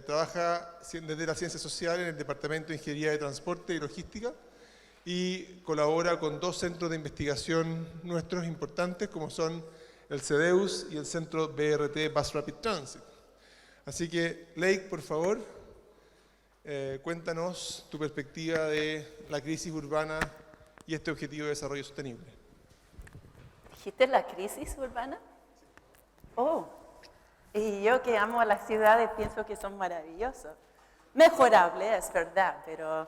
trabaja desde la ciencia social en el Departamento de Ingeniería de Transporte y Logística y colabora con 2 centros de investigación nuestros importantes, como son el CEDEUS y el Centro BRT Bus Rapid Transit. Así que, Lake, por favor, cuéntanos tu perspectiva de la crisis urbana y este objetivo de desarrollo sostenible. ¿Dijiste la crisis urbana? Oh, y yo que amo a las ciudades pienso que son maravillosos. Mejorable, es verdad, pero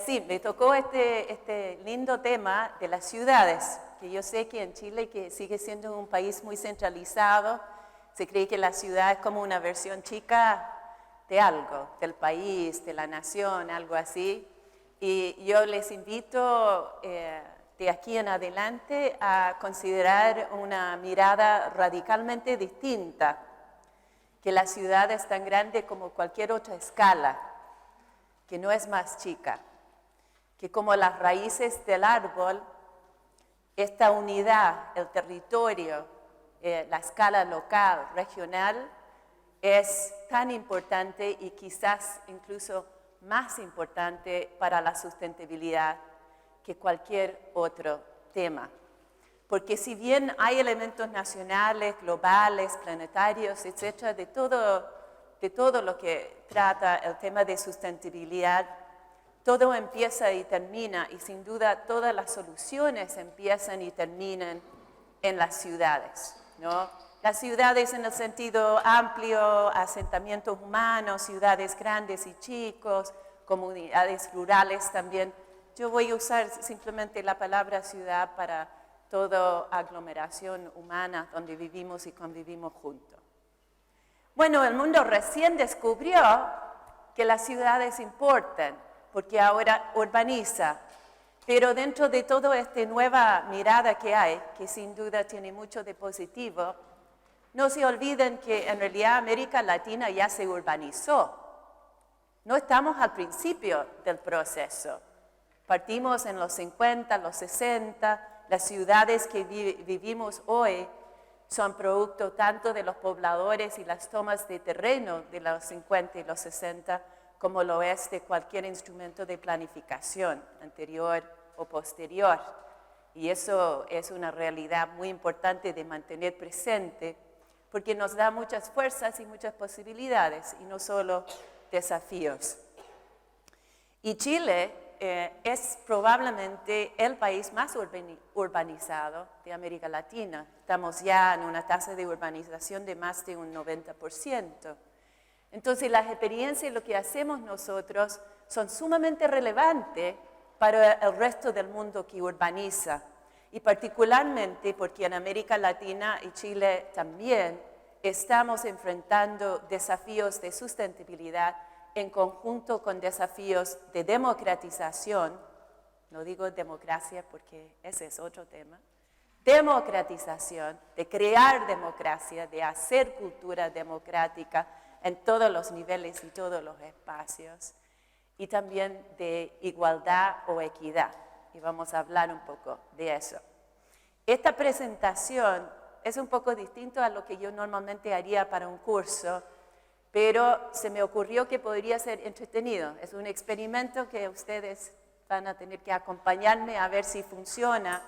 sí, me tocó este lindo tema de las ciudades, que yo sé que en Chile, que sigue siendo un país muy centralizado, se cree que la ciudad es como una versión chica de algo, del país, de la nación, algo así. Y yo les invito de aquí en adelante a considerar una mirada radicalmente distinta, que la ciudad es tan grande como cualquier otra escala, que no es más chica, que como las raíces del árbol, esta unidad, el territorio, la escala local, regional, es tan importante y quizás incluso más importante para la sustentabilidad que cualquier otro tema. Porque si bien hay elementos nacionales, globales, planetarios, etcétera, de todo lo que trata el tema de sustentabilidad, todo empieza y termina, y sin duda todas las soluciones empiezan y terminan en las ciudades, ¿no? Las ciudades en el sentido amplio, asentamientos humanos, ciudades grandes y chicos, comunidades rurales también. Yo voy a usar simplemente la palabra ciudad para toda aglomeración humana donde vivimos y convivimos juntos. Bueno, el mundo recién descubrió que las ciudades importan, porque ahora urbaniza. Pero dentro de toda esta nueva mirada que hay, que sin duda tiene mucho de positivo, no se olviden que en realidad América Latina ya se urbanizó. No estamos al principio del proceso. Partimos en los 50, los 60, las ciudades que vivimos hoy son producto tanto de los pobladores y las tomas de terreno de los 50 y los 60, como lo es de cualquier instrumento de planificación anterior o posterior. Y eso es una realidad muy importante de mantener presente, porque nos da muchas fuerzas y muchas posibilidades, y no solo desafíos. Y Chile es probablemente el país más urbanizado de América Latina. Estamos ya en una tasa de urbanización de más de un 90%. Entonces, las experiencias y lo que hacemos nosotros son sumamente relevantes para el resto del mundo que urbaniza. Y particularmente porque en América Latina y Chile también estamos enfrentando desafíos de sustentabilidad en conjunto con desafíos de democratización. No digo democracia porque ese es otro tema. Democratización, de crear democracia, de hacer cultura democrática en todos los niveles y todos los espacios. Y también de igualdad o equidad. Y vamos a hablar un poco de eso. Esta presentación es un poco distinto a lo que yo normalmente haría para un curso, pero se me ocurrió que podría ser entretenido. Es un experimento que ustedes van a tener que acompañarme a ver si funciona,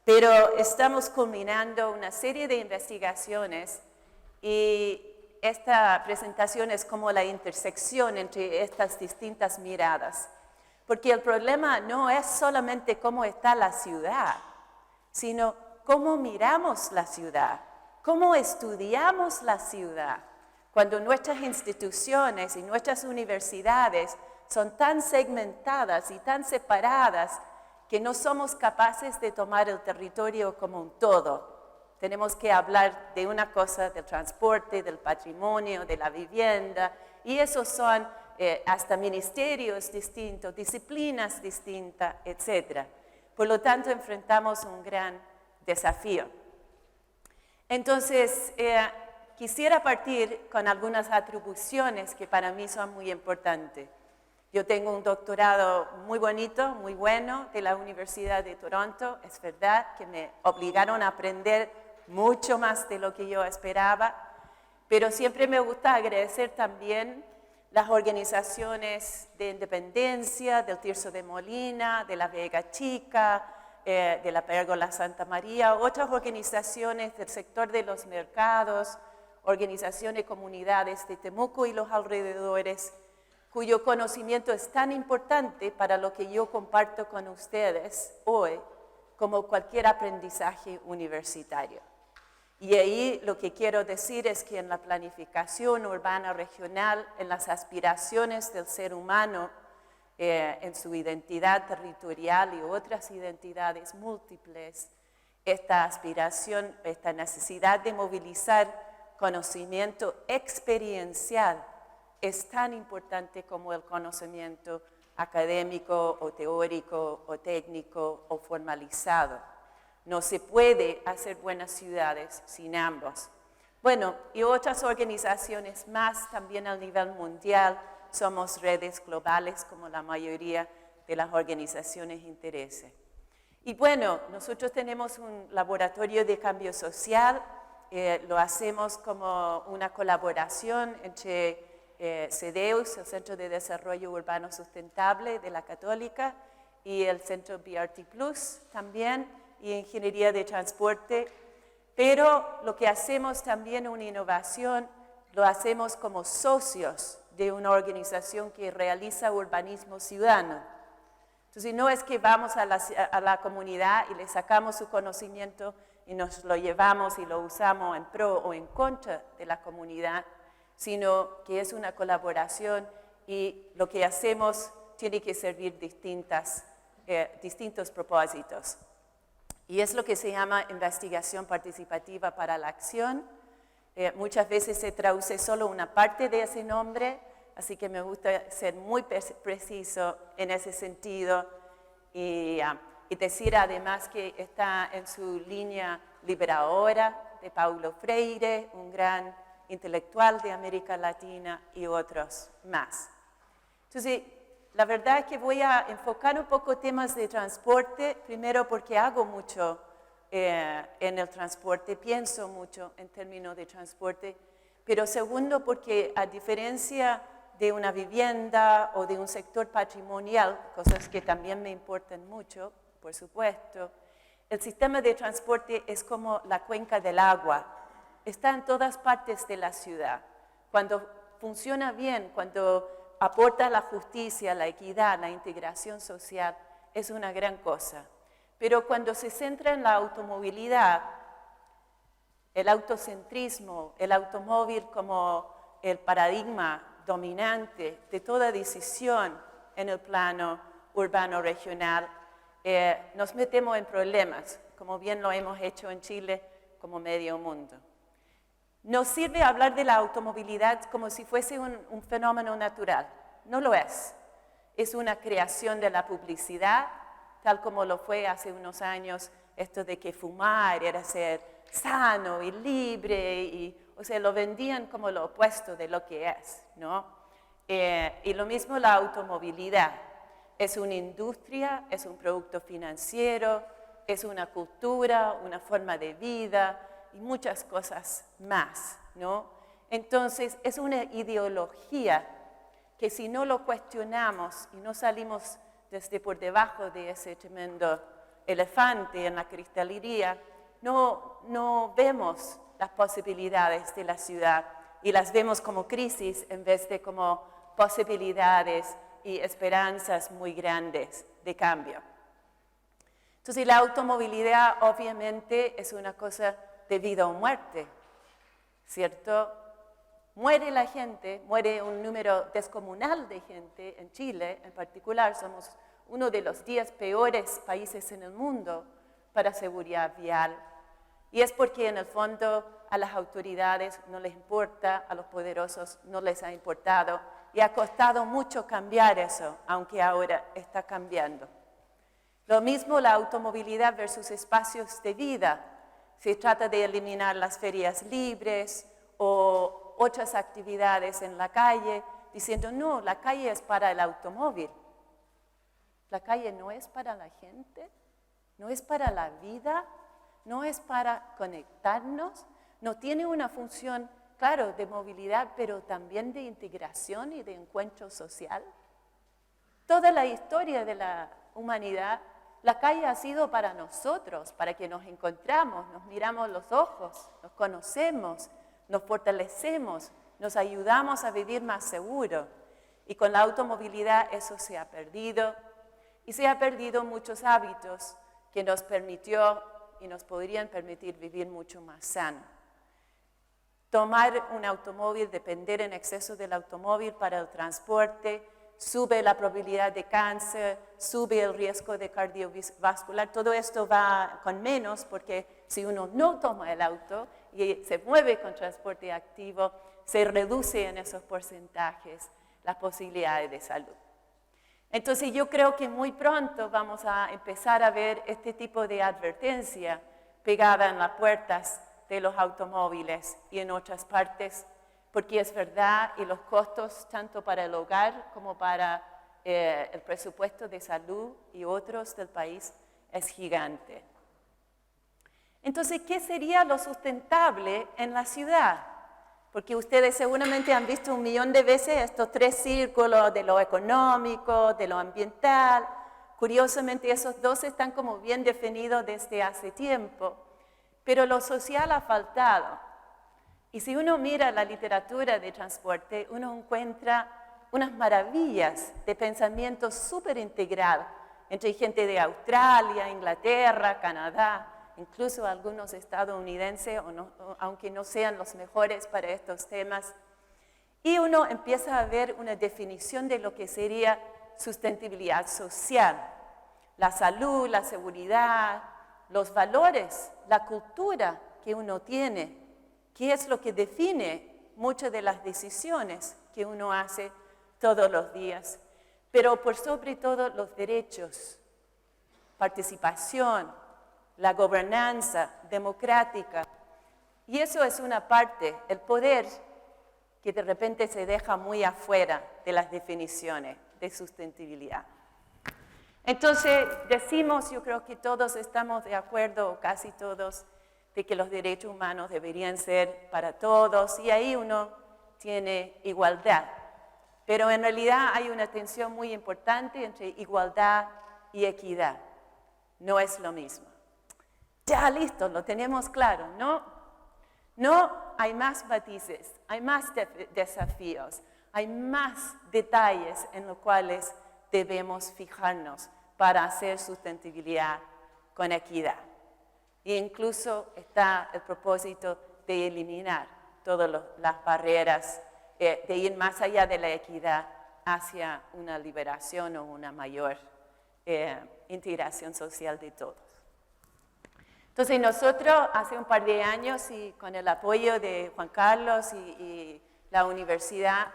pero estamos culminando una serie de investigaciones y esta presentación es como la intersección entre estas distintas miradas. Porque el problema no es solamente cómo está la ciudad, sino cómo miramos la ciudad, cómo estudiamos la ciudad. Cuando nuestras instituciones y nuestras universidades son tan segmentadas y tan separadas que no somos capaces de tomar el territorio como un todo. Tenemos que hablar de una cosa, del transporte, del patrimonio, de la vivienda, y esos son hasta ministerios distintos, disciplinas distintas, etc. Por lo tanto, enfrentamos un gran desafío. Entonces, quisiera partir con algunas atribuciones que para mí son muy importantes. Yo tengo un doctorado muy bonito, muy bueno, de la Universidad de Toronto. Es verdad que me obligaron a aprender mucho más de lo que yo esperaba, Pero siempre me gusta agradecer también las organizaciones de independencia, del Tirso de Molina, de la Vega Chica, de la Pérgola Santa María, otras organizaciones del sector de los mercados, organizaciones, comunidades de Temuco y los alrededores, cuyo conocimiento es tan importante para lo que yo comparto con ustedes hoy, como cualquier aprendizaje universitario. Y ahí lo que quiero decir es que en la planificación urbana regional, en las aspiraciones del ser humano, en su identidad territorial y otras identidades múltiples, esta aspiración, esta necesidad de movilizar conocimiento experiencial es tan importante como el conocimiento académico o teórico o técnico o formalizado. No se puede hacer buenas ciudades sin ambos. Bueno, y otras organizaciones más también a nivel mundial. Somos redes globales como la mayoría de las organizaciones interesa. Y bueno, nosotros tenemos un laboratorio de cambio social. Lo hacemos como una colaboración entre CEDEUS, el Centro de Desarrollo Urbano Sustentable de la Católica, y el Centro BRT Plus también, y Ingeniería de Transporte. Pero lo que hacemos también, una innovación, lo hacemos como socios de una organización que realiza urbanismo ciudadano. Entonces, no es que vamos a la comunidad y le sacamos su conocimiento y nos lo llevamos y lo usamos en pro o en contra de la comunidad, sino que es una colaboración y lo que hacemos tiene que servir distintos propósitos. Y es lo que se llama investigación participativa para la acción. Muchas veces se traduce solo una parte de ese nombre, así que me gusta ser muy preciso en ese sentido y decir además que está en su línea liberadora de Paulo Freire, un gran intelectual de América Latina y otros más. Entonces, la verdad es que voy a enfocar un poco temas de transporte, primero porque hago mucho en el transporte, pienso mucho en términos de transporte, pero segundo porque a diferencia de una vivienda o de un sector patrimonial, cosas que también me importan mucho, por supuesto, el sistema de transporte es como la cuenca del agua, está en todas partes de la ciudad. Cuando funciona bien, cuando aporta la justicia, la equidad, la integración social, es una gran cosa. Pero cuando se centra en la automovilidad, el autocentrismo, el automóvil como el paradigma dominante de toda decisión en el plano urbano regional, nos metemos en problemas, como bien lo hemos hecho en Chile como medio mundo. Nos sirve hablar de la automovilidad como si fuese un fenómeno natural. No lo es. Es una creación de la publicidad, tal como lo fue hace unos años, esto de que fumar era ser sano y libre, o sea, lo vendían como lo opuesto de lo que es, ¿no? Y lo mismo la automovilidad. Es una industria, es un producto financiero, es una cultura, una forma de vida y muchas cosas más, ¿no? Entonces, es una ideología que si no lo cuestionamos y no salimos desde por debajo de ese tremendo elefante en la cristalería, no vemos las posibilidades de la ciudad y las vemos como crisis en vez de como posibilidades y esperanzas muy grandes de cambio. Entonces, la automovilidad obviamente es una cosa de vida o muerte, ¿cierto? Muere la gente, muere un número descomunal de gente en Chile en particular. Somos uno de los 10 peores países en el mundo para seguridad vial. Y es porque en el fondo a las autoridades no les importa, a los poderosos no les ha importado y ha costado mucho cambiar eso, aunque ahora está cambiando. Lo mismo la automovilidad versus espacios de vida. Se trata de eliminar las ferias libres o otras actividades en la calle, diciendo, no, la calle es para el automóvil. La calle no es para la gente, no es para la vida, no es para conectarnos, no tiene una función claro, de movilidad, pero también de integración y de encuentro social. Toda la historia de la humanidad, la calle ha sido para nosotros, para que nos encontramos, nos miramos los ojos, nos conocemos, nos fortalecemos, nos ayudamos a vivir más seguro. Y con la automovilidad eso se ha perdido. Y se ha perdido muchos hábitos que nos permitió y nos podrían permitir vivir mucho más sano. Tomar un automóvil, depender en exceso del automóvil para el transporte, sube la probabilidad de cáncer, sube el riesgo de cardiovascular. Todo esto va con menos porque si uno no toma el auto y se mueve con transporte activo, se reduce en esos porcentajes las posibilidades de salud. Entonces yo creo que muy pronto vamos a empezar a ver este tipo de advertencia pegada en las puertas de los automóviles y en otras partes, porque es verdad y los costos tanto para el hogar como para el presupuesto de salud y otros del país es gigante. Entonces, ¿qué sería lo sustentable en la ciudad? Porque ustedes seguramente han visto 1.000.000 de veces estos 3 círculos de lo económico, de lo ambiental. Curiosamente, esos 2 están como bien definidos desde hace tiempo, pero lo social ha faltado. Y si uno mira la literatura de transporte, uno encuentra unas maravillas de pensamiento súper integral entre gente de Australia, Inglaterra, Canadá, incluso algunos estadounidenses, aunque no sean los mejores para estos temas. Y uno empieza a ver una definición de lo que sería sustentabilidad social. La salud, la seguridad, los valores, la cultura que uno tiene, que es lo que define muchas de las decisiones que uno hace todos los días. Pero por sobre todo los derechos, participación, la gobernanza democrática. Y eso es una parte, el poder, que de repente se deja muy afuera de las definiciones de sustentabilidad. Entonces, decimos, yo creo que todos estamos de acuerdo, o casi todos, de que los derechos humanos deberían ser para todos, y ahí uno tiene igualdad. Pero en realidad hay una tensión muy importante entre igualdad y equidad. No es lo mismo. Ya listo, lo tenemos claro, ¿no? No, hay más matices, hay más desafíos, hay más detalles en los cuales debemos fijarnos para hacer sustentabilidad con equidad. E incluso está el propósito de eliminar todas las barreras, de ir más allá de la equidad hacia una liberación o una mayor integración social de todos. Entonces nosotros hace un par de años y con el apoyo de Juan Carlos y la universidad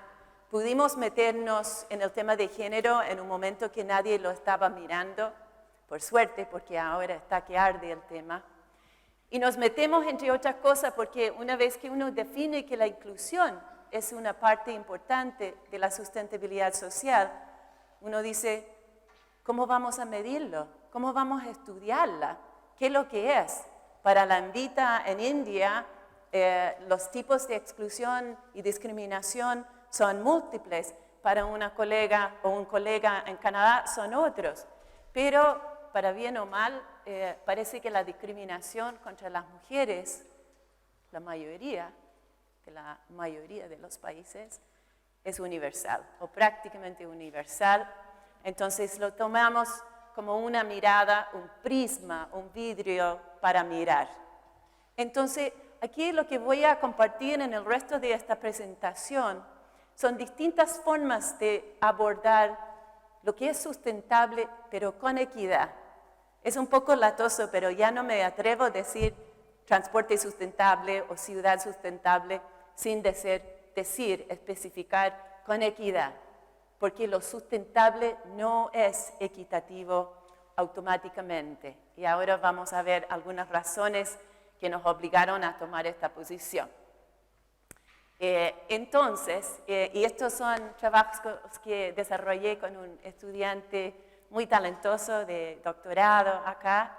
pudimos meternos en el tema de género en un momento que nadie lo estaba mirando, por suerte, porque ahora está que arde el tema. Y nos metemos entre otras cosas porque una vez que uno define que la inclusión es una parte importante de la sustentabilidad social, uno dice, ¿cómo vamos a medirlo? ¿Cómo vamos a estudiarla? ¿Qué es lo que es? Para la Anvita en India, los tipos de exclusión y discriminación son múltiples. Para una colega o un colega en Canadá son otros. Pero, para bien o mal, parece que la discriminación contra las mujeres, la mayoría de los países, es universal o prácticamente universal. Entonces lo tomamos como una mirada, un prisma, un vidrio para mirar. Entonces, aquí lo que voy a compartir en el resto de esta presentación son distintas formas de abordar lo que es sustentable, pero con equidad. Es un poco latoso, pero ya no me atrevo a decir transporte sustentable o ciudad sustentable sin especificar con equidad. Porque lo sustentable no es equitativo automáticamente. Y ahora vamos a ver algunas razones que nos obligaron a tomar esta posición. Entonces, y estos son trabajos que desarrollé con un estudiante muy talentoso de doctorado acá.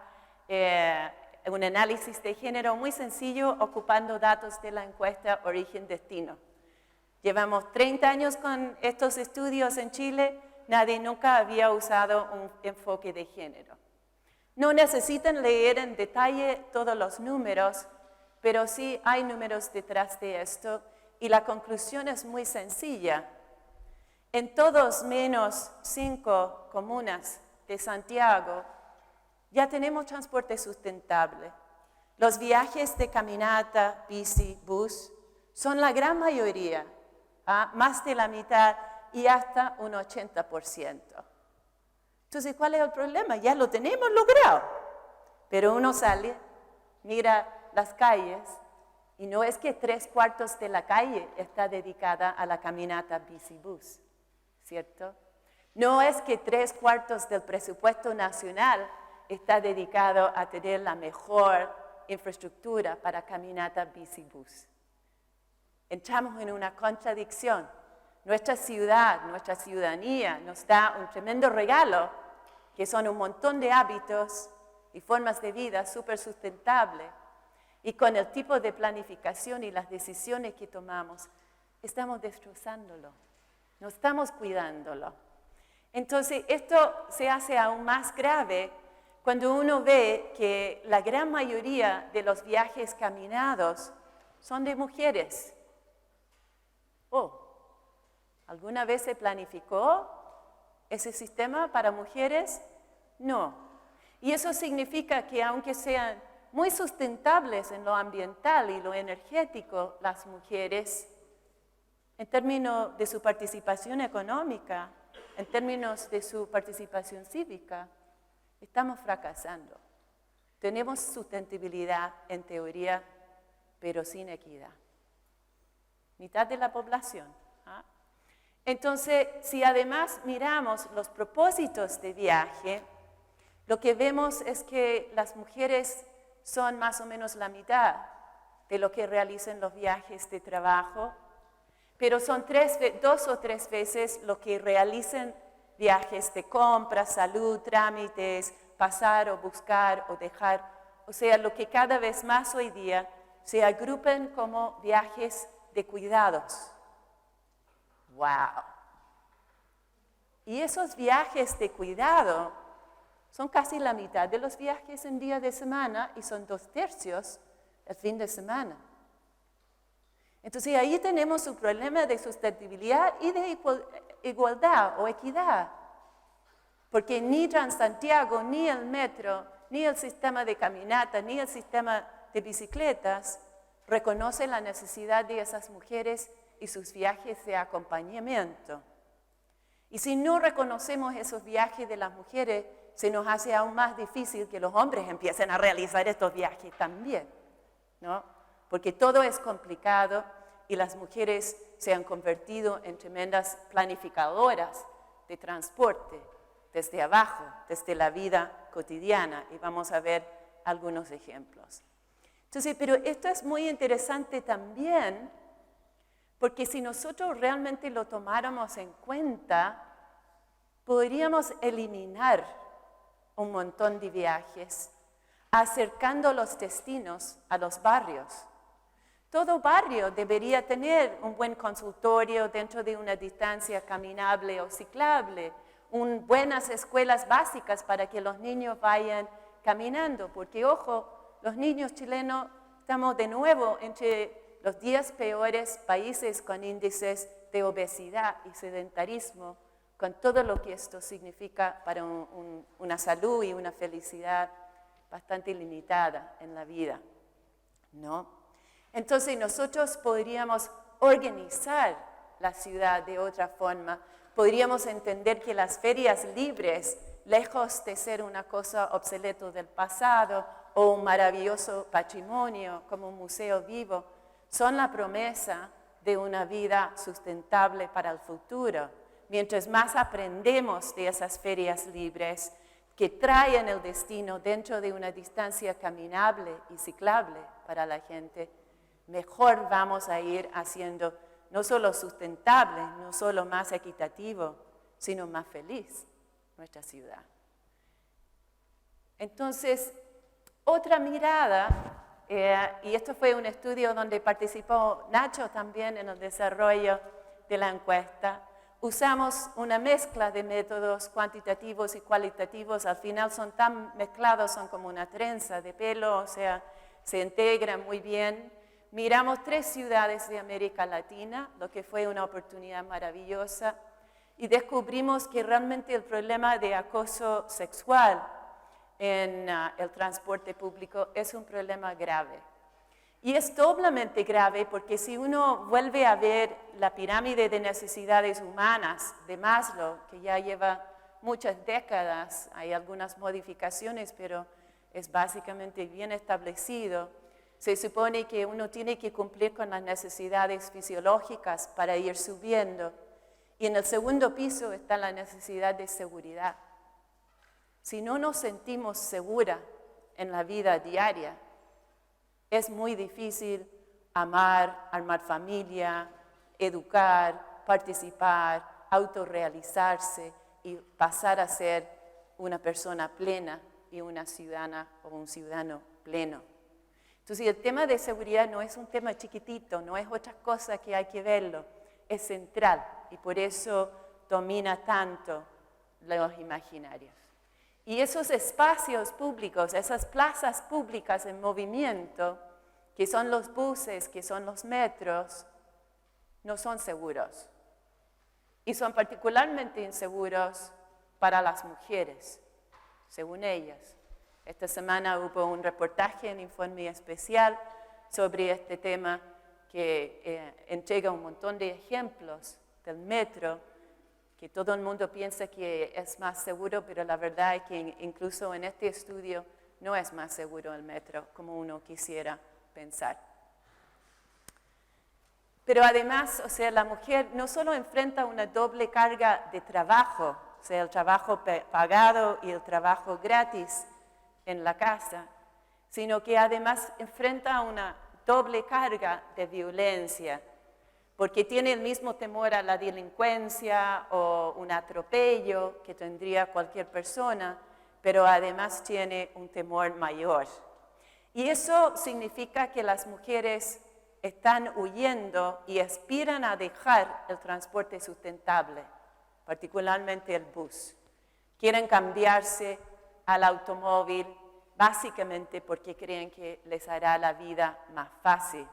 un análisis de género muy sencillo ocupando datos de la encuesta Origen-Destino. Llevamos 30 años con estos estudios en Chile, nadie nunca había usado un enfoque de género. No necesitan leer en detalle todos los números, pero sí hay números detrás de esto y la conclusión es muy sencilla. En todos menos 5 comunas de Santiago ya tenemos transporte sustentable. Los viajes de caminata, bici, bus son la gran mayoría, más de la mitad y hasta un 80%. Entonces, ¿cuál es el problema? Ya lo tenemos logrado. Pero uno sale, mira las calles y no es que 3/4 de la calle está dedicada a la caminata, bici, bus, ¿cierto? No es que 3/4 del presupuesto nacional está dedicado a tener la mejor infraestructura para caminata, bici, bus. Entramos en una contradicción. Nuestra ciudad, nuestra ciudadanía nos da un tremendo regalo, que son un montón de hábitos y formas de vida súper sustentables. Y con el tipo de planificación y las decisiones que tomamos, estamos destrozándolo, no estamos cuidándolo. Entonces, esto se hace aún más grave cuando uno ve que la gran mayoría de los viajes caminados son de mujeres. ¿Alguna vez se planificó ese sistema para mujeres? No. Y eso significa que aunque sean muy sustentables en lo ambiental y lo energético, las mujeres, en términos de su participación económica, en términos de su participación cívica, estamos fracasando. Tenemos sustentabilidad en teoría, pero sin equidad. Mitad de la población. Entonces, si además miramos los propósitos de viaje, lo que vemos es que las mujeres son más o menos la mitad de lo que realizan los viajes de trabajo, pero son 2 o 3 veces lo que realizan viajes de compra, salud, trámites, pasar o buscar o dejar. O sea, lo que cada vez más hoy día se agrupan como viajes de cuidados. ¡Wow! Y esos viajes de cuidado son casi la mitad de los viajes en día de semana y son 2/3 el fin de semana. Entonces ahí tenemos un problema de sustentabilidad y de igualdad o equidad. Porque ni Transantiago, ni el metro, ni el sistema de caminata, ni el sistema de bicicletas reconocen la necesidad de esas mujeres y sus viajes de acompañamiento. Y si no reconocemos esos viajes de las mujeres, se nos hace aún más difícil que los hombres empiecen a realizar estos viajes también, ¿no? Porque todo es complicado y las mujeres se han convertido en tremendas planificadoras de transporte desde abajo, desde la vida cotidiana, y vamos a ver algunos ejemplos. Entonces, pero esto es muy interesante también, porque si nosotros realmente lo tomáramos en cuenta, podríamos eliminar un montón de viajes, acercando los destinos a los barrios. Todo barrio debería tener un buen consultorio dentro de una distancia caminable o ciclable, buenas escuelas básicas para que los niños vayan caminando, porque ojo, los niños chilenos estamos de nuevo entre los 10 peores países con índices de obesidad y sedentarismo, con todo lo que esto significa para una salud y una felicidad bastante limitada en la vida, ¿no? Entonces nosotros podríamos organizar la ciudad de otra forma, podríamos entender que las ferias libres, lejos de ser una cosa obsoleta del pasado o un maravilloso patrimonio como un museo vivo, son la promesa de una vida sustentable para el futuro. Mientras más aprendemos de esas ferias libres que traen el destino dentro de una distancia caminable y ciclable para la gente, mejor vamos a ir haciendo no solo sustentable, no solo más equitativo, sino más feliz nuestra ciudad. Entonces, otra mirada, y esto fue un estudio donde participó Nacho también en el desarrollo de la encuesta. Usamos una mezcla de métodos cuantitativos y cualitativos, al final son tan mezclados, son como una trenza de pelo, o sea, se integran muy bien. Miramos 3 ciudades de América Latina, lo que fue una oportunidad maravillosa, y descubrimos que realmente el problema de acoso sexual en el transporte público es un problema grave. Y es doblemente grave porque si uno vuelve a ver la pirámide de necesidades humanas de Maslow, que ya lleva muchas décadas, hay algunas modificaciones, pero es básicamente bien establecido, se supone que uno tiene que cumplir con las necesidades fisiológicas para ir subiendo. Y en el segundo piso está la necesidad de seguridad. Si no nos sentimos seguras en la vida diaria, es muy difícil amar, armar familia, educar, participar, autorrealizarse y pasar a ser una persona plena y una ciudadana o un ciudadano pleno. Entonces el tema de seguridad no es un tema chiquitito, no es otra cosa que hay que verlo, es central y por eso domina tanto los imaginarios. Y esos espacios públicos, esas plazas públicas en movimiento, que son los buses, que son los metros, no son seguros. Y son particularmente inseguros para las mujeres, según ellas. Esta semana hubo un reportaje en Informe Especial sobre este tema que entrega un montón de ejemplos del metro, que todo el mundo piensa que es más seguro, pero la verdad es que incluso en este estudio no es más seguro el metro, como uno quisiera pensar. Pero además, o sea, la mujer no solo enfrenta una doble carga de trabajo, o sea, el trabajo pagado y el trabajo gratis en la casa, sino que además enfrenta una doble carga de violencia, porque tiene el mismo temor a la delincuencia o un atropello que tendría cualquier persona, pero además tiene un temor mayor. Y eso significa que las mujeres están huyendo y aspiran a dejar el transporte sustentable, particularmente el bus. Quieren cambiarse al automóvil básicamente porque creen que les hará la vida más fácil.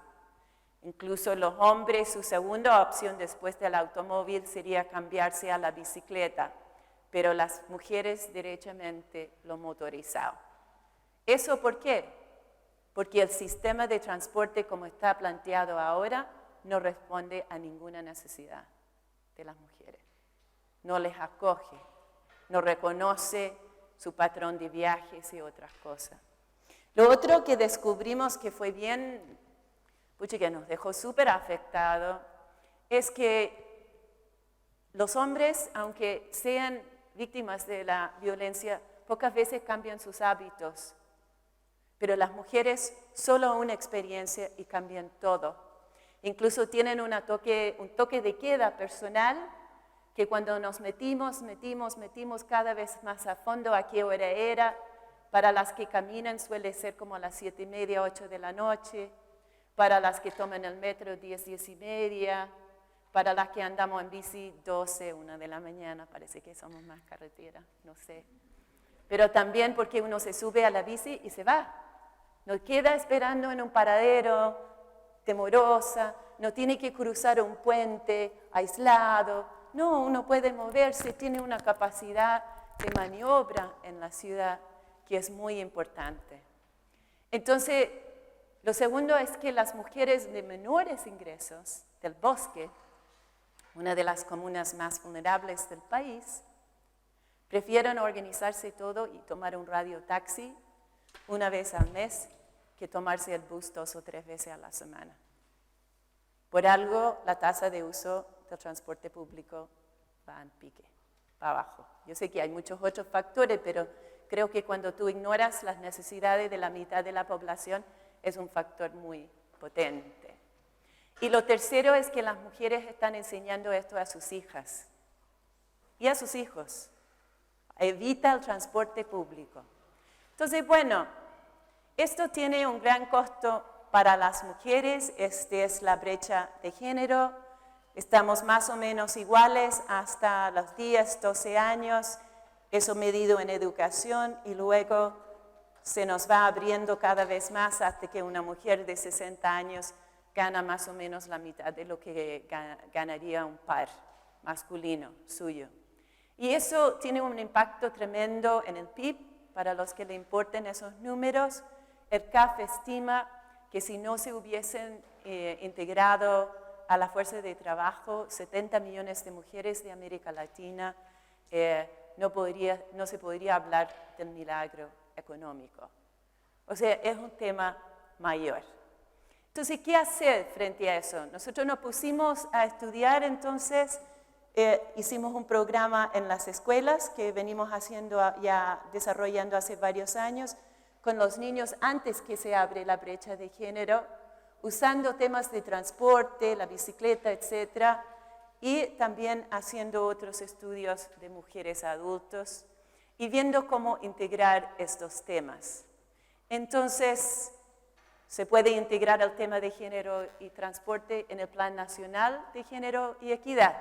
Incluso los hombres, su segunda opción después del automóvil sería cambiarse a la bicicleta, pero las mujeres derechamente lo motorizado. ¿Eso por qué? Porque el sistema de transporte como está planteado ahora no responde a ninguna necesidad de las mujeres. No les acoge, no reconoce su patrón de viajes y otras cosas. Lo otro que descubrimos que fue bien, que nos dejó súper afectado, es que los hombres, aunque sean víctimas de la violencia, pocas veces cambian sus hábitos. Pero las mujeres solo una experiencia y cambian todo. Incluso tienen un toque de queda personal que cuando nos metimos cada vez más a fondo a qué hora era. Para las que caminan suele ser como a las 7:30, 8 de la noche. Para las que toman el metro 10, 10:30. Para las que andamos en bici 12, 1 de la mañana. Parece que somos más carretera, no sé. Pero también porque uno se sube a la bici y se va. No queda esperando en un paradero, temorosa, no tiene que cruzar un puente aislado. No, uno puede moverse, tiene una capacidad de maniobra en la ciudad que es muy importante. Entonces, lo segundo es que las mujeres de menores ingresos del bosque, una de las comunas más vulnerables del país, prefieren organizarse todo y tomar un radiotaxi una vez al mes que tomarse el bus 2 o 3 veces a la semana. Por algo, la tasa de uso del transporte público va en pique, va abajo. Yo sé que hay muchos otros factores, pero creo que cuando tú ignoras las necesidades de la mitad de la población, es un factor muy potente. Y lo tercero es que las mujeres están enseñando esto a sus hijas y a sus hijos. Evita el transporte público. Entonces, bueno, Esto tiene un gran costo para las mujeres, esta es la brecha de género. Estamos más o menos iguales hasta los 10, 12 años, eso medido en educación y luego se nos va abriendo cada vez más hasta que una mujer de 60 años gana más o menos la mitad de lo que ganaría un par masculino suyo. Y eso tiene un impacto tremendo en el PIB, para los que le importen esos números. El CAF estima que si no se hubiesen integrado a la fuerza de trabajo 70 millones de mujeres de América Latina, no se podría hablar del milagro económico. O sea, es un tema mayor. Entonces, ¿qué hacer frente a eso? Nosotros nos pusimos a estudiar, entonces hicimos un programa en las escuelas que venimos desarrollando hace varios años con los niños antes que se abre la brecha de género, usando temas de transporte, la bicicleta, etc. Y también haciendo otros estudios de mujeres adultos y viendo cómo integrar estos temas. Entonces, se puede integrar el tema de género y transporte en el Plan Nacional de Género y Equidad.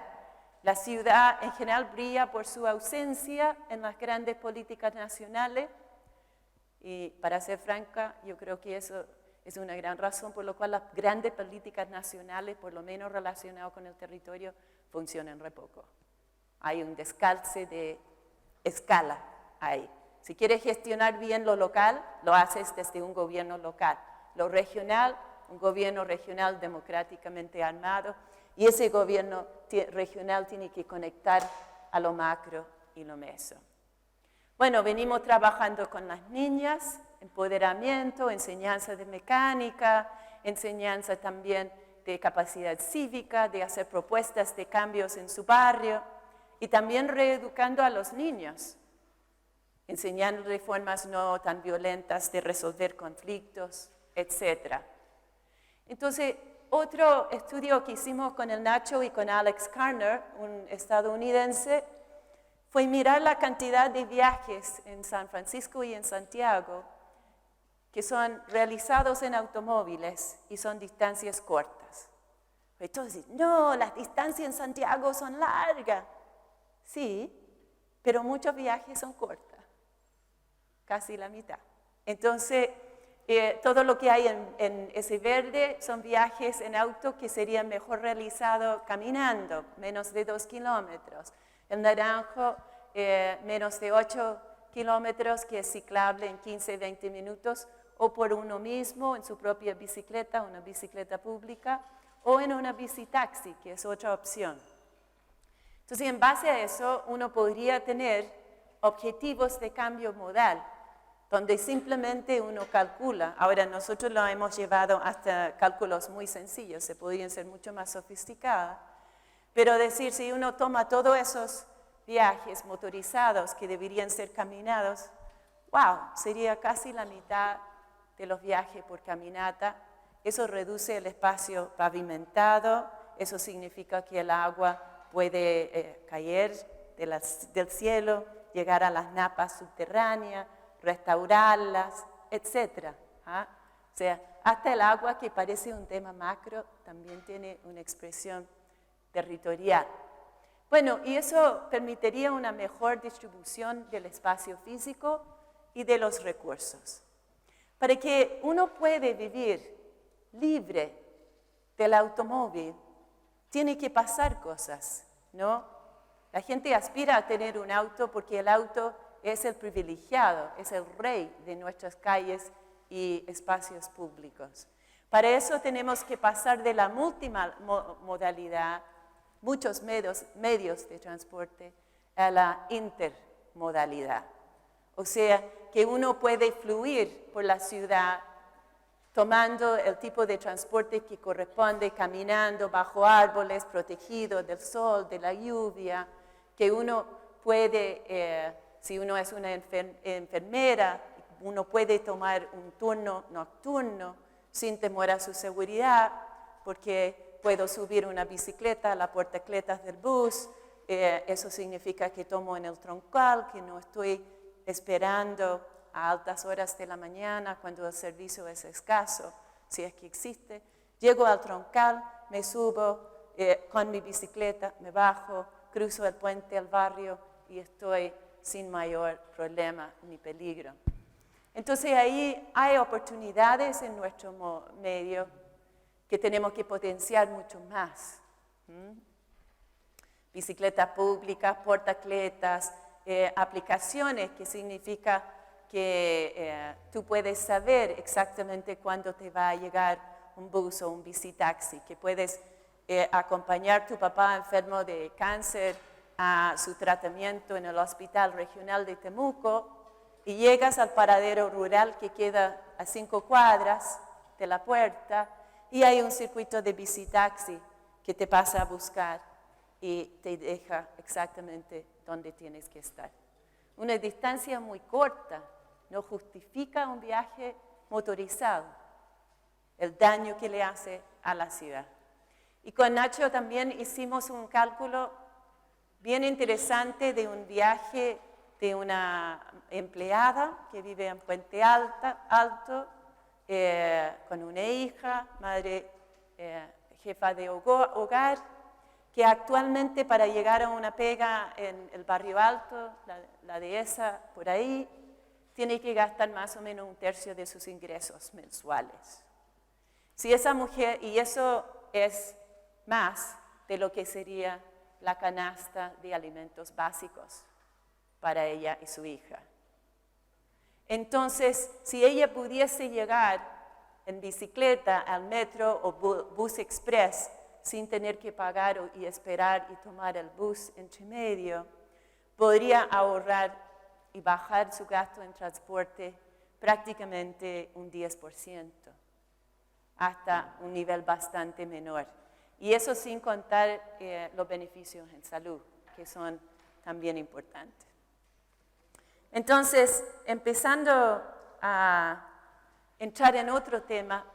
La ciudad en general brilla por su ausencia en las grandes políticas nacionales y, para ser franca, yo creo que eso es una gran razón por la cual las grandes políticas nacionales, por lo menos relacionadas con el territorio, funcionan re poco. Hay un descalce de escala ahí. Si quieres gestionar bien lo local, lo haces desde un gobierno local. Lo regional, un gobierno regional democráticamente armado, y ese gobierno regional tiene que conectar a lo macro y lo meso. Bueno, venimos trabajando con las niñas, empoderamiento, enseñanza de mecánica, enseñanza también de capacidad cívica, de hacer propuestas de cambios en su barrio, y también reeducando a los niños, enseñándoles formas no tan violentas de resolver conflictos, etc. Entonces, otro estudio que hicimos con el Nacho y con Alex Karner, un estadounidense, fue mirar la cantidad de viajes en San Francisco y en Santiago que son realizados en automóviles y son distancias cortas. Entonces, no, las distancias en Santiago son largas. Sí, pero muchos viajes son cortas, casi la mitad. Entonces, todo lo que hay en ese verde son viajes en auto que serían mejor realizados caminando, menos de 2 kilómetros. El naranjo, menos de 8 kilómetros, que es ciclable en 15, 20 minutos, o por uno mismo en su propia bicicleta, una bicicleta pública, o en una bicitaxi, que es otra opción. Entonces, en base a eso, uno podría tener objetivos de cambio modal, donde simplemente uno calcula. Ahora, nosotros lo hemos llevado hasta cálculos muy sencillos, se podrían ser mucho más sofisticados, pero decir, si uno toma todos esos viajes motorizados que deberían ser caminados, wow, sería casi la mitad de los viajes por caminata. Eso reduce el espacio pavimentado, eso significa que el agua puede caer del cielo, llegar a las napas subterráneas, restaurarlas, etc. ¿Ah? O sea, hasta el agua, que parece un tema macro, también tiene una expresión territorial. Bueno, y eso permitiría una mejor distribución del espacio físico y de los recursos. Para que uno pueda vivir libre del automóvil, tiene que pasar cosas, ¿no? La gente aspira a tener un auto porque el auto es el privilegiado, es el rey de nuestras calles y espacios públicos. Para eso tenemos que pasar de la multimodalidad, muchos medios de transporte, a la intermodalidad. O sea, que uno puede fluir por la ciudad tomando el tipo de transporte que corresponde, caminando bajo árboles, protegido del sol, de la lluvia, que uno puede, si uno es una enfermera, uno puede tomar un turno nocturno sin temor a su seguridad, porque puedo subir una bicicleta a la portacletas del bus, eso significa que tomo en el troncal, que no estoy esperando a altas horas de la mañana, cuando el servicio es escaso, si es que existe. Llego al Troncal, me subo con mi bicicleta, me bajo, cruzo el puente al barrio y estoy sin mayor problema ni peligro. Entonces ahí hay oportunidades en nuestro medio que tenemos que potenciar mucho más. Bicicletas públicas, portacletas, aplicaciones, que significa que tú puedes saber exactamente cuándo te va a llegar un bus o un bicitaxi, que puedes acompañar a tu papá enfermo de cáncer a su tratamiento en el Hospital Regional de Temuco y llegas al paradero rural que queda a 5 cuadras de la puerta y hay un circuito de bicitaxi que te pasa a buscar y te deja exactamente donde tienes que estar. Una distancia muy corta no justifica un viaje motorizado, el daño que le hace a la ciudad. Y con Nacho también hicimos un cálculo bien interesante de un viaje de una empleada que vive en Puente Alto, con una hija, madre jefa de hogar, que actualmente para llegar a una pega en el barrio alto, la dehesa, por ahí, tiene que gastar más o menos 1/3 de sus ingresos mensuales. Si esa mujer, y eso es más de lo que sería la canasta de alimentos básicos para ella y su hija. Entonces, si ella pudiese llegar en bicicleta al metro o bus express sin tener que pagar y esperar y tomar el bus entre medio, podría ahorrar y bajar su gasto en transporte prácticamente un 10%, hasta un nivel bastante menor. Y eso sin contar los beneficios en salud, que son también importantes. Entonces, empezando a entrar en otro tema,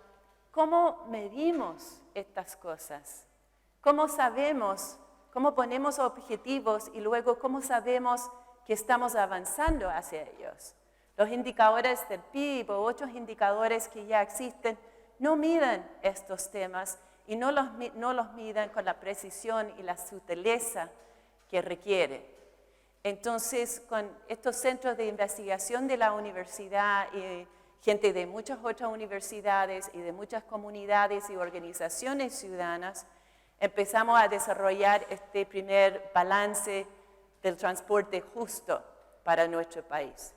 ¿cómo medimos estas cosas? ¿Cómo sabemos, cómo ponemos objetivos y luego cómo sabemos que estamos avanzando hacia ellos? Los indicadores del PIB o otros indicadores que ya existen no miden estos temas y no los miden con la precisión y la sutileza que requiere. Entonces, con estos centros de investigación de la universidad y gente de muchas otras universidades y de muchas comunidades y organizaciones ciudadanas, empezamos a desarrollar este primer balance del transporte justo para nuestro país.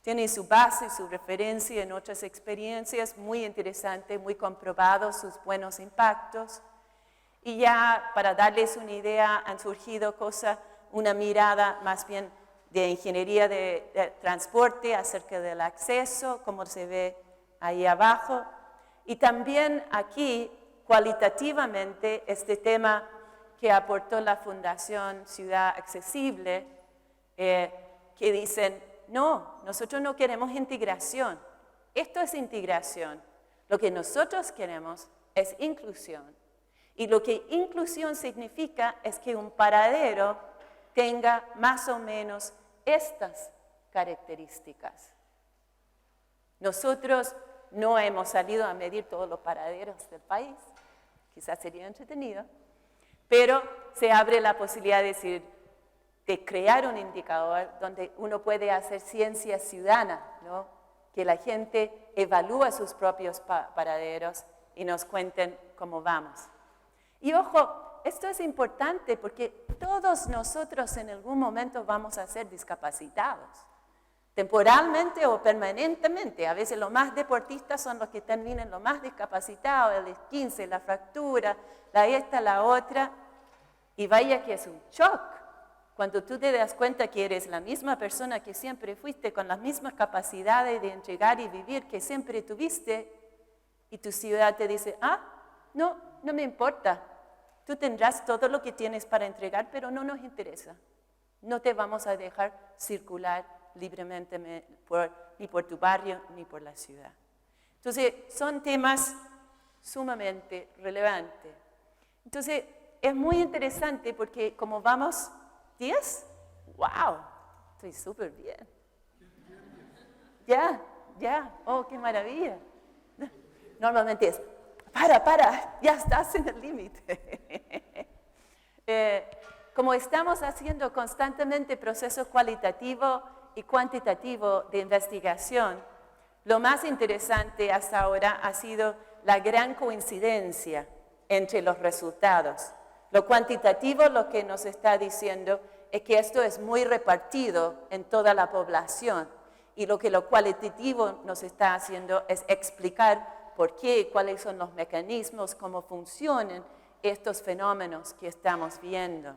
Tiene su base y su referencia en otras experiencias muy interesantes, muy comprobados sus buenos impactos. Y ya para darles una idea han surgido una mirada más bien de ingeniería de transporte acerca del acceso, como se ve ahí abajo. Y también aquí, cualitativamente, este tema que aportó la Fundación Ciudad Accesible, que dicen, no, nosotros no queremos integración. Esto es integración. Lo que nosotros queremos es inclusión. Y lo que inclusión significa es que un paradero tenga más o menos estas características. Nosotros no hemos salido a medir todos los paraderos del país, quizás sería entretenido, pero se abre la posibilidad de crear un indicador donde uno puede hacer ciencia ciudadana, ¿no? Que la gente evalúa sus propios paraderos y nos cuenten cómo vamos. Y ojo, esto es importante porque todos nosotros en algún momento vamos a ser discapacitados, temporalmente o permanentemente. A veces los más deportistas son los que terminan los más discapacitados, el esguince, la fractura, la otra. Y vaya que es un shock cuando tú te das cuenta que eres la misma persona que siempre fuiste, con las mismas capacidades de entregar y vivir que siempre tuviste, y tu ciudad te dice, no me importa. Tú tendrás todo lo que tienes para entregar, pero no nos interesa. No te vamos a dejar circular libremente ni por tu barrio ni por la ciudad. Entonces, son temas sumamente relevantes. Entonces, es muy interesante porque como vamos 10, ¡wow! Estoy súper bien. Ya, oh, qué maravilla. Normalmente es, para, ya estás en el límite. Como estamos haciendo constantemente procesos cualitativo y cuantitativo de investigación, lo más interesante hasta ahora ha sido la gran coincidencia entre los resultados. Lo cuantitativo lo que nos está diciendo es que esto es muy repartido en toda la población y lo cualitativo nos está haciendo es explicar por qué, cuáles son los mecanismos, cómo funcionan estos fenómenos que estamos viendo.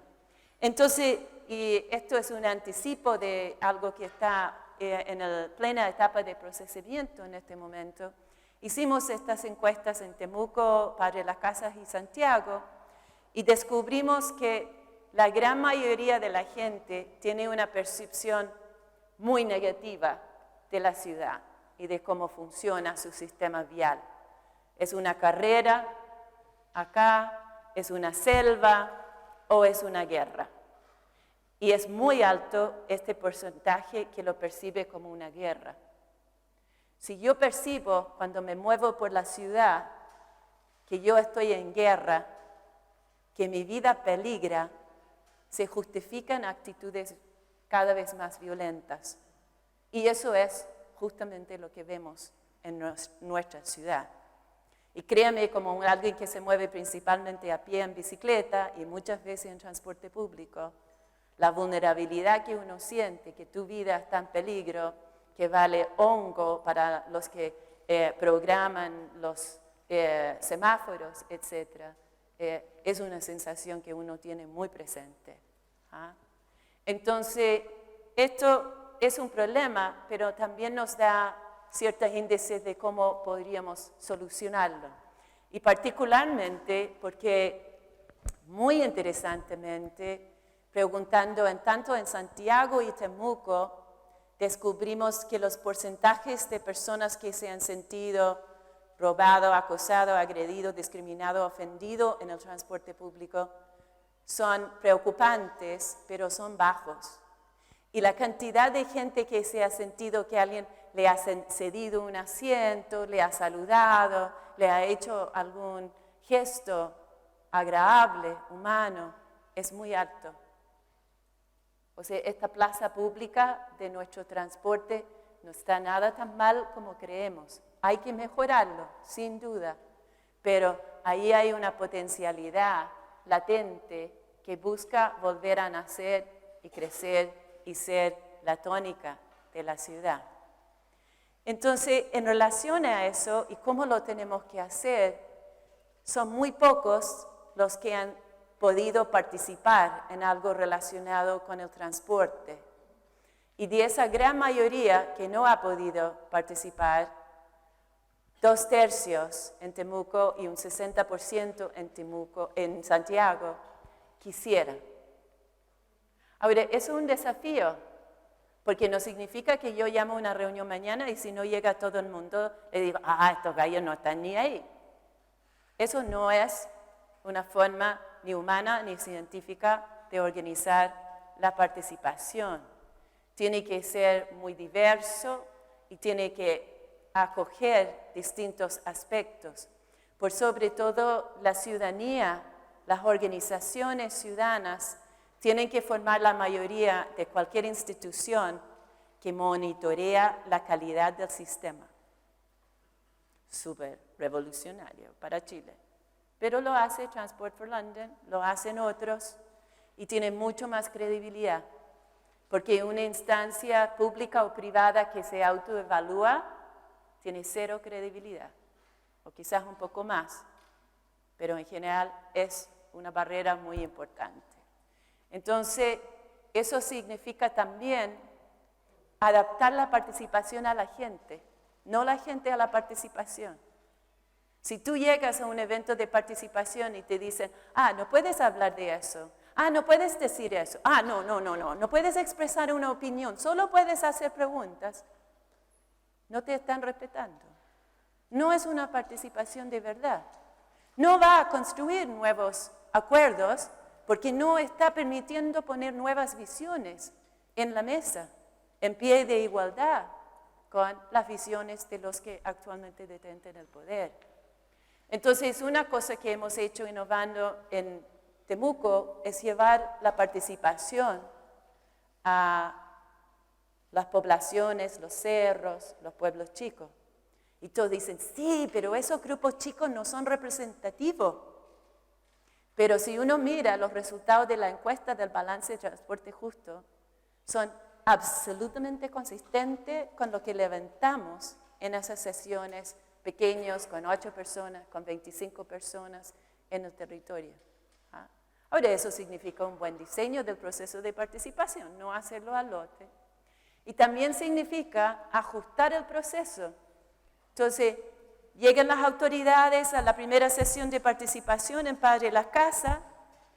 Entonces, y esto es un anticipo de algo que está en la plena etapa de procesamiento en este momento. Hicimos estas encuestas en Temuco, Padre Las Casas y Santiago y descubrimos que la gran mayoría de la gente tiene una percepción muy negativa de la ciudad y de cómo funciona su sistema vial. ¿Es una carrera acá? ¿Es una selva? ¿O es una guerra? Y es muy alto este porcentaje que lo percibe como una guerra. Si yo percibo cuando me muevo por la ciudad que yo estoy en guerra, que mi vida peligra, se justifican actitudes cada vez más violentas. Y eso es justamente lo que vemos en nuestra ciudad. Y créame, como alguien que se mueve principalmente a pie en bicicleta y muchas veces en transporte público, la vulnerabilidad que uno siente, que tu vida está en peligro, que vale hongo para los que programan los semáforos, etc., es una sensación que uno tiene muy presente. ¿Ah? Entonces, esto es un problema, pero también nos da ciertos índices de cómo podríamos solucionarlo. Y particularmente porque, muy interesantemente, preguntando tanto en Santiago y Temuco, descubrimos que los porcentajes de personas que se han sentido robado, acosado, agredido, discriminado, ofendido en el transporte público son preocupantes, pero son bajos. Y la cantidad de gente que se ha sentido que alguien le ha cedido un asiento, le ha saludado, le ha hecho algún gesto agradable, humano, es muy alto. O sea, esta plaza pública de nuestro transporte no está nada tan mal como creemos. Hay que mejorarlo, sin duda, pero ahí hay una potencialidad latente que busca volver a nacer y crecer y ser la tónica de la ciudad. Entonces, en relación a eso y cómo lo tenemos que hacer, son muy pocos los que han podido participar en algo relacionado con el transporte. Y de esa gran mayoría que no ha podido participar, 2/3 en Temuco y un 60% en Santiago quisiera. Ahora, eso es un desafío, porque no significa que yo llamo a una reunión mañana y si no llega todo el mundo, le digo, estos gallos no están ni ahí. Eso no es una forma ni humana ni científica de organizar la participación. Tiene que ser muy diverso y tiene que acoger distintos aspectos. Por sobre todo la ciudadanía, las organizaciones ciudadanas tienen que formar la mayoría de cualquier institución que monitorea la calidad del sistema. Súper revolucionario para Chile. Pero lo hace Transport for London, lo hacen otros y tiene mucho más credibilidad. Porque una instancia pública o privada que se autoevalúa tiene 0 credibilidad, o quizás un poco más, pero en general es una barrera muy importante. Entonces, eso significa también adaptar la participación a la gente, no la gente a la participación. Si tú llegas a un evento de participación y te dicen, no puedes hablar de eso, no puedes decir eso, no puedes expresar una opinión, solo puedes hacer preguntas, no te están respetando. No es una participación de verdad. No va a construir nuevos acuerdos porque no está permitiendo poner nuevas visiones en la mesa, en pie de igualdad. con las visiones de los que actualmente detenten el poder. Entonces, una cosa que hemos hecho innovando en Temuco es llevar la participación a las poblaciones, los cerros, los pueblos chicos. Y todos dicen, sí, pero esos grupos chicos no son representativos. Pero si uno mira los resultados de la encuesta del balance de transporte justo, son absolutamente consistentes con lo que levantamos en esas sesiones pequeños, con 8 personas, con 25 personas en el territorio. Ahora, eso significa un buen diseño del proceso de participación, no hacerlo al lote. Y también significa ajustar el proceso. Entonces, llegan las autoridades a la primera sesión de participación en Padre Las Casas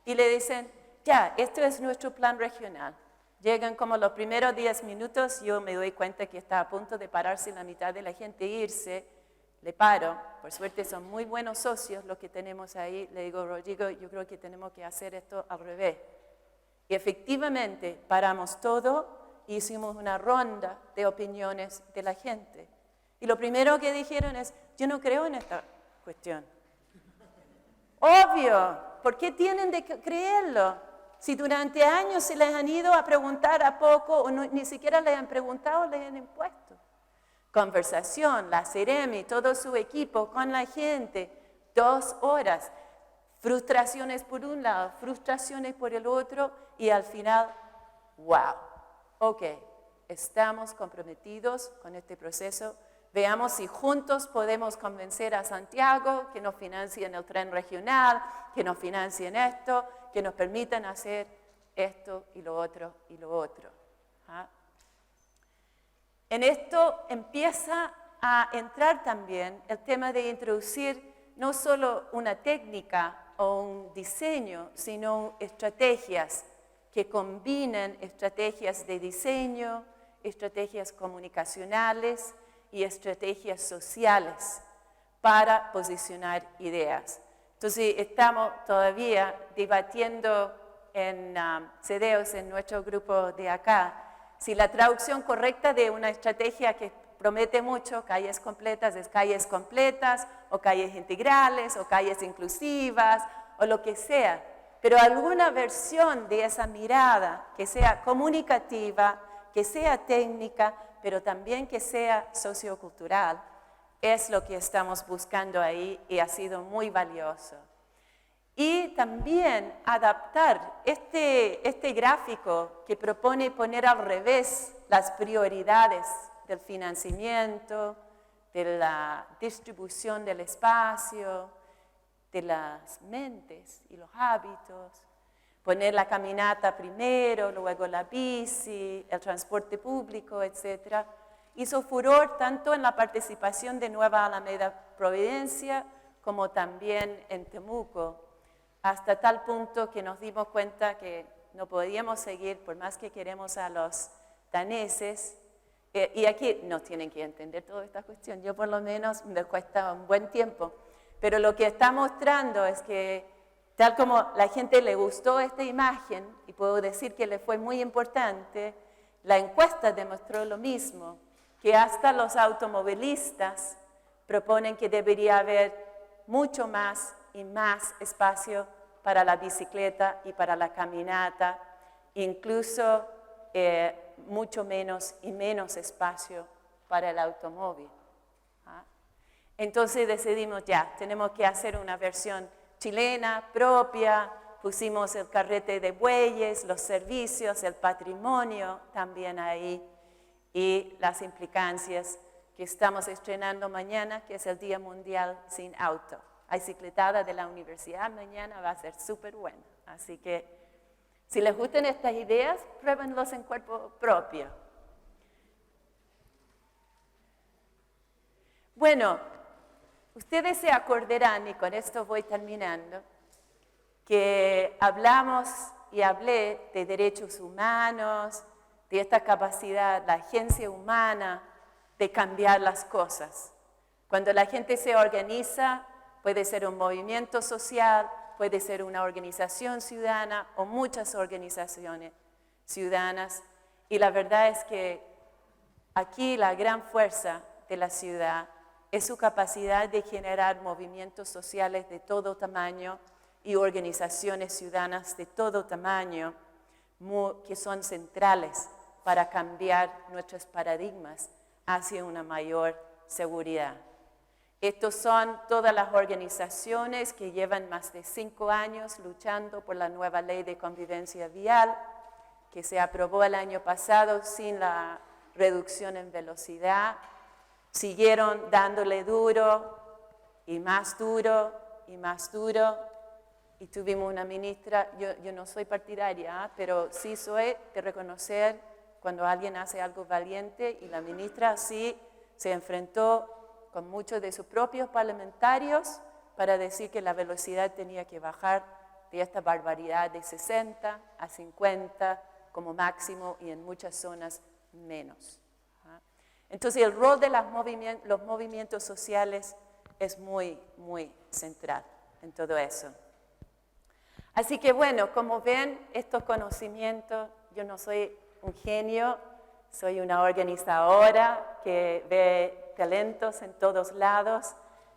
y le dicen, ya, esto es nuestro plan regional. Llegan como los primeros 10 minutos, yo me doy cuenta que está a punto de pararse la mitad de la gente e irse, le paro, por suerte son muy buenos socios los que tenemos ahí, le digo, Rodrigo, yo creo que tenemos que hacer esto al revés. Y efectivamente paramos todo e hicimos una ronda de opiniones de la gente. Y lo primero que dijeron es, yo no creo en esta cuestión. Obvio, ¿por qué tienen de creerlo? Si durante años se les han ido a preguntar a poco o no, ni siquiera les han preguntado, les han impuesto. Conversación, la Ceremi, todo su equipo con la gente, 2 horas, frustraciones por un lado, frustraciones por el otro y al final, wow, ok, estamos comprometidos con este proceso. Veamos si juntos podemos convencer a Santiago que nos financien el tren regional, que nos financien esto, que nos permitan hacer esto y lo otro y lo otro. ¿Ah? En esto empieza a entrar también el tema de introducir no solo una técnica o un diseño, sino estrategias que combinen estrategias de diseño, estrategias comunicacionales y estrategias sociales para posicionar ideas. Entonces, estamos todavía debatiendo en CDEOS, en nuestro grupo de acá, si la traducción correcta de una estrategia que promete mucho, calles completas, es calles completas, o calles integrales, o calles inclusivas, o lo que sea. Pero alguna versión de esa mirada que sea comunicativa, que sea técnica, pero también que sea sociocultural, es lo que estamos buscando ahí y ha sido muy valioso. Y también adaptar este gráfico que propone poner al revés las prioridades del financiamiento, de la distribución del espacio, de las mentes y los hábitos, poner la caminata primero, luego la bici, el transporte público, etc. Hizo furor tanto en la participación de Nueva Alameda Providencia como también en Temuco, hasta tal punto que nos dimos cuenta que no podíamos seguir, por más que queremos a los daneses, y aquí no tienen que entender toda esta cuestión, yo por lo menos me cuesta un buen tiempo, pero lo que está mostrando es que tal como la gente le gustó esta imagen, y puedo decir que le fue muy importante, la encuesta demostró lo mismo, que hasta los automovilistas proponen que debería haber mucho más y más espacio para la bicicleta y para la caminata, incluso mucho menos y menos espacio para el automóvil. ¿Ah? Entonces decidimos ya, tenemos que hacer una versión chilena, propia, pusimos el carrete de bueyes, los servicios, el patrimonio también ahí y las implicancias que estamos estrenando mañana, que es el Día Mundial Sin Auto. La bicicletada de la universidad mañana va a ser súper buena, así que si les gustan estas ideas, pruébenlos en cuerpo propio. Bueno, ustedes se acordarán, y con esto voy terminando, que hablamos y hablé de derechos humanos, de esta capacidad, la agencia humana de cambiar las cosas. Cuando la gente se organiza, puede ser un movimiento social, puede ser una organización ciudadana o muchas organizaciones ciudadanas. Y la verdad es que Aquí la gran fuerza de la ciudad es su capacidad de generar movimientos sociales de todo tamaño y organizaciones ciudadanas de todo tamaño que son centrales para cambiar nuestros paradigmas hacia una mayor seguridad. Estos son todas las organizaciones que llevan más de 5 años luchando por la nueva ley de convivencia vial, que se aprobó el año pasado sin la reducción en velocidad. Siguieron dándole duro y más duro y más duro. Y tuvimos una ministra, yo no soy partidaria, pero sí soy de reconocer cuando alguien hace algo valiente, y la ministra sí se enfrentó con muchos de sus propios parlamentarios para decir que la velocidad tenía que bajar de esta barbaridad de 60 a 50 como máximo, y en muchas zonas menos. Entonces el rol de los movimientos sociales es muy, muy central en todo eso. Así que bueno, como ven, estos conocimientos, yo no soy un genio, soy una organizadora que ve talentos en todos lados.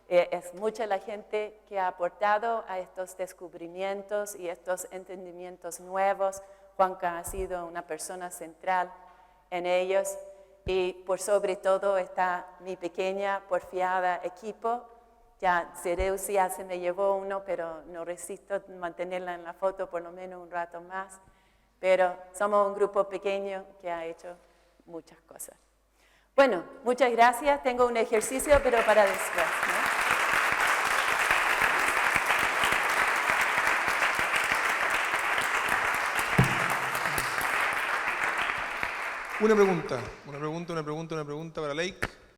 Es mucha la gente que ha aportado a estos descubrimientos y estos entendimientos nuevos. Juanca ha sido una persona central en ellos. Y por sobre todo está mi pequeña, porfiada equipo. Ya Cedeus ya se me llevó uno, pero no resisto mantenerla en la foto por lo menos un rato más. Pero somos un grupo pequeño que ha hecho muchas cosas. Bueno, muchas gracias. Tengo un ejercicio, pero para después, ¿no? Una pregunta para Lake.